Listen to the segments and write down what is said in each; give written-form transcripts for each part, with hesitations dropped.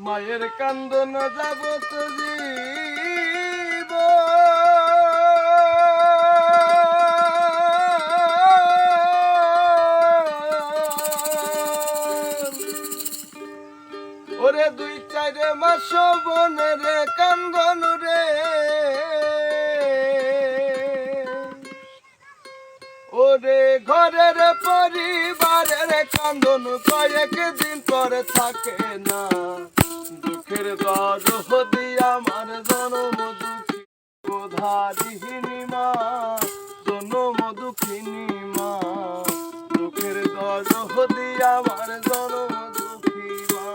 মায়ের কান্দন যাবত জীব ওরে 2-4 মাস বনের কান্দন রে ওরে ঘরের পরিবারের কান্দন কয়েকদিন পরে থাকে না দুঃখের দরহ দিয়া আমার জনম দুঃখী বোধারিহীনি মা জনম দুঃখিনী মা দুঃখের দরহ দিয়া আমার জনম দুঃখী মা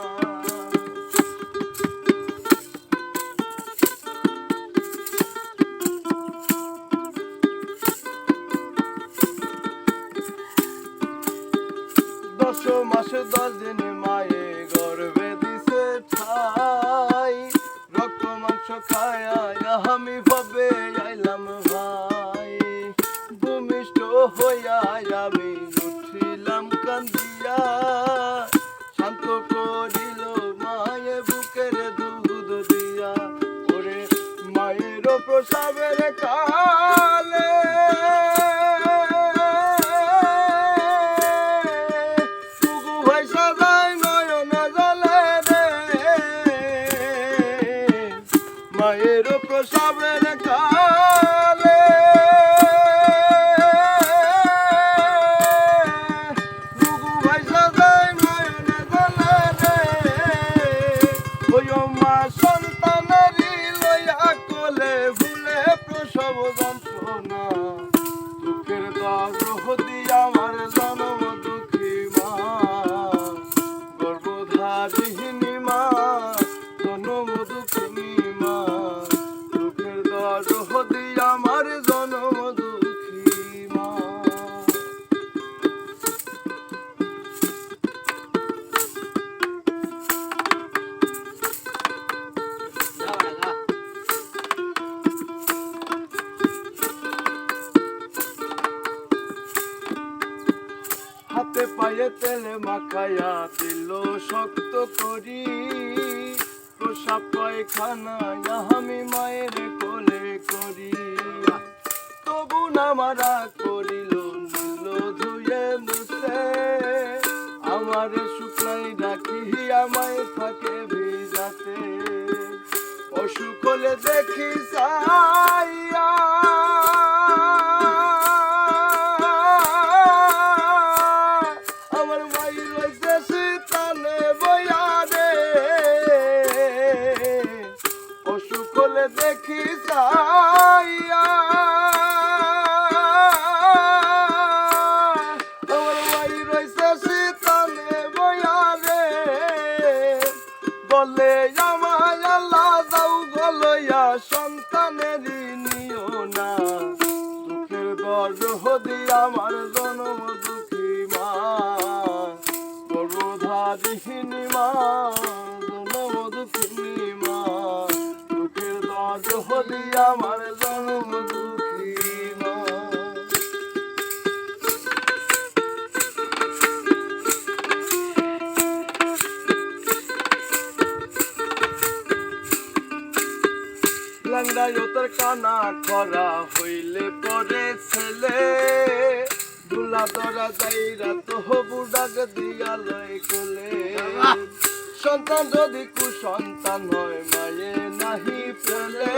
দশ মাস 10 দিন মায়ে গর্ভে দিছে ঠাই রক্ত মাংস খায়া আমি ভবে আইলাম ভাই ভূমিষ্ঠ হইয়া আমি উঠিলাম কান্দিয়া শান্ত করিল মায়ে বুকের দুধ দিয়া ওরে মায়ের প্রসাবের কালে মায়ের প্রসাবের কালে রুগু ভাইসা যায় নয়নে জলে রে ওই মা সন্তানেরই লইয়া কোলে ভুলে প্রসব যন্ত্রণা দুঃখের দরহ দিয়া আমার জনম দুঃখী মা গর্ভধারিণী মা জনম দুঃখিনী মা দুঃখের দরহ দিয়া আমার জনম দুঃখী মা হাতে পায়ে তেলে মাখায়া দিল শক্ত করি প্রসাব পায়খানা আমি মায়ের কোলে করি তবু না মারা করিল নিল ধুয়ে মুছে আমার শুক্রাই রাখি আমায় থাকে ভিজাতে অসুখ হলে দেখি সাইয়া আমার মাই রয়েছে শীতানে বইয়া রে অসুখ হলে দেখি সাইয়া আমার মাই রয়েছে শীতানে বইয়া রে বলে আমায় আল্লাহ যাও গলইয়া সন্তানেরই নিও না দুঃখের দরহ দিয়া আমার জনম দুঃখী মা গর্ভধারিণী মা জনম দুঃখিনী মা দুঃখের দরহ দিয়া আমার জনম দুঃখী মা লাঙ্গায়তের কানা করা হইলে পরে ছেলে দুলা দরা যাইরা তো বুড়াক দিয়া লয় কোলে সন্তান যদি কুসন্তান হয় মায়ে নাহি পেলে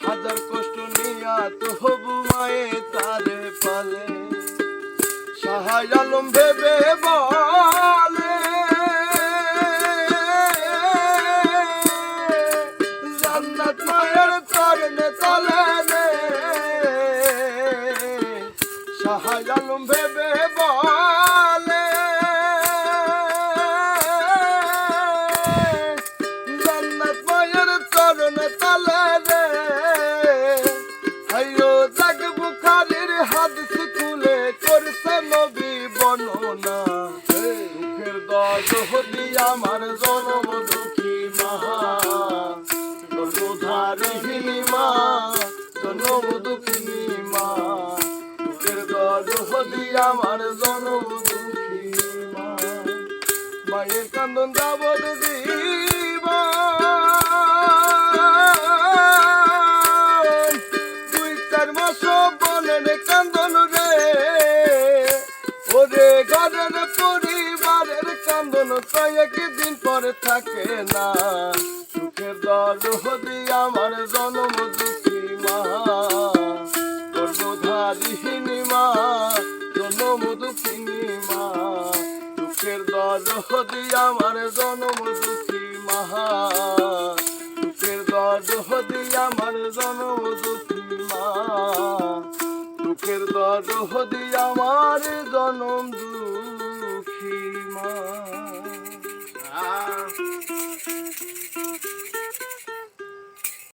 হাজার কষ্ট নিয়া তো হবু মায়ে তারে পালে সাহায় আলম ভেবে বলে জান্নাত মায়ের চরণে চলে রে সাহায় আলম ভেবে বলে জান্নাত মায়ের চরণে চলে রে হাইয়ো জাগ বুখারীর হাদিস খুলে করছে নবী বর্ণনা দুঃখের দরহ দিয়া আমার জনম দুঃখী মা গর্ভধারিণী মা জনম দুঃখিনী মা দুঃখের দরহ দিয়া আমার জনম দুঃখী মা মায়ের কান্দন যাবত ঘরের পরিবারের কান্দন তো একদিন পরে থাকে না সুখের দরদি আমার জনম দুঃখী মা গর্ভধারিণী মা জনম দুঃখিনী মা সুখের দরদি আমার জনম দুঃখী মা সুখের দরদি আমার জনম দুঃখী মা সুখের দরদি আমার জনম